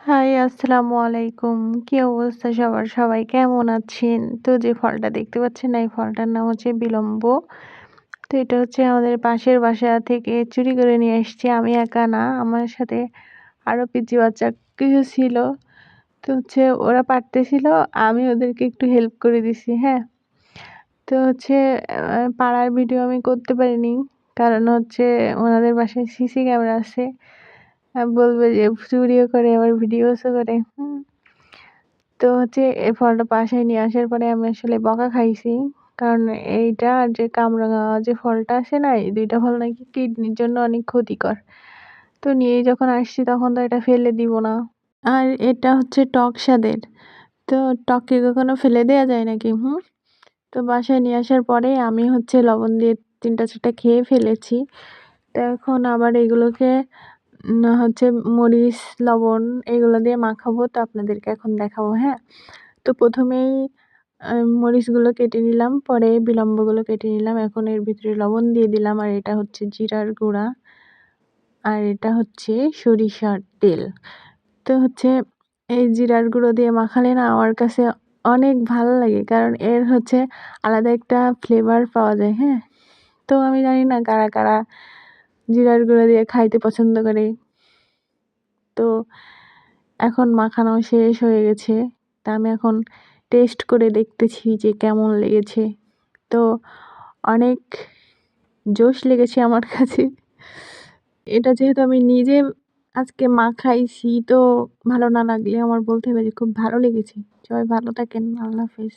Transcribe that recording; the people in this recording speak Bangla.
হাই, আসসালামু আলাইকুম। কি অবস্থা সবার? সবাই কেমন আছেন? তো যে ফলটা দেখতে পাচ্ছেন না, এই ফলটার নাম হচ্ছে বিলম্ব। তো এটা হচ্ছে আমাদের পাশের বাসা থেকে চুরি করে নিয়ে এসেছি। আমি একা না, আমার সাথে আরো পিচ্চি বাচ্চা কিছু ছিল। তো হচ্ছে ওরা পারতেছিল, আমি ওদেরকে একটু হেল্প করে দিছি, হ্যাঁ? তো হচ্ছে পাড়ার ভিডিও আমি করতে পারিনি। কারণ হচ্ছে ওনাদের বাসায় সিসি ক্যামেরা আছে। বলবে যে চুরিও করে আবার ভিডিওসও করে। তো হচ্ছে এই ফলটা বাসায় নিয়ে আসার পরে আমি আসলে বকা খাইছি। কারণ এইটা আর যে কামরাঙা যে ফলটা আছে না, এই ২ টা ফল নাকি কিডনির জন্য অনেক ক্ষতিকর। তো নিয়ে যখন আসছি তখন তো এটা ফেলে দিব না। আর এটা হচ্ছে টক স্বাদের। তো টক কি কখনো ফেলে দেয়া যায় নাকি? তো বাসায় নিয়ে আসার পরে আমি হচ্ছে লবণ দিয়ে ৩ টা ৪ টা খেয়ে ফেলেছি। তো এখন আবার এগুলোকে হচ্ছে মরিচ, লবণ এগুলো দিয়ে মাখাবো। তো আপনাদেরকে এখন দেখাবো, হ্যাঁ? তো ১ম এই মরিচগুলো কেটে নিলাম, পরে বিলম্বগুলো কেটে নিলাম। এখন এর ভিতরে লবণ দিয়ে দিলাম। আর এটা হচ্ছে জিরার গুঁড়া। আর এটা হচ্ছে সরিষার তেল। তো হচ্ছে এই জিরার গুঁড়ো দিয়ে মাখালে না আমার কাছে অনেক ভাল লাগে। কারণ এর হচ্ছে আলাদা একটা ফ্লেভার পাওয়া যায়, হ্যাঁ? তো আমি জানি না কারা জিরার গুঁড়া দিয়ে খাইতে পছন্দ করে। তো এখন মাখানো শেষ হয়ে গেছে। তা আমি এখন টেস্ট করে দেখতেছি যে কেমন লেগেছে। তো অনেক জোশ লেগেছে আমার কাছে। এটা যেহেতু আমি নিজে আজকে মাখাইছি, তো ভালো না লাগলে আমার বলতে হবে যে খুব ভালো লেগেছে। সবাই ভালো থাকেন। আল্লাহ হাফেজ।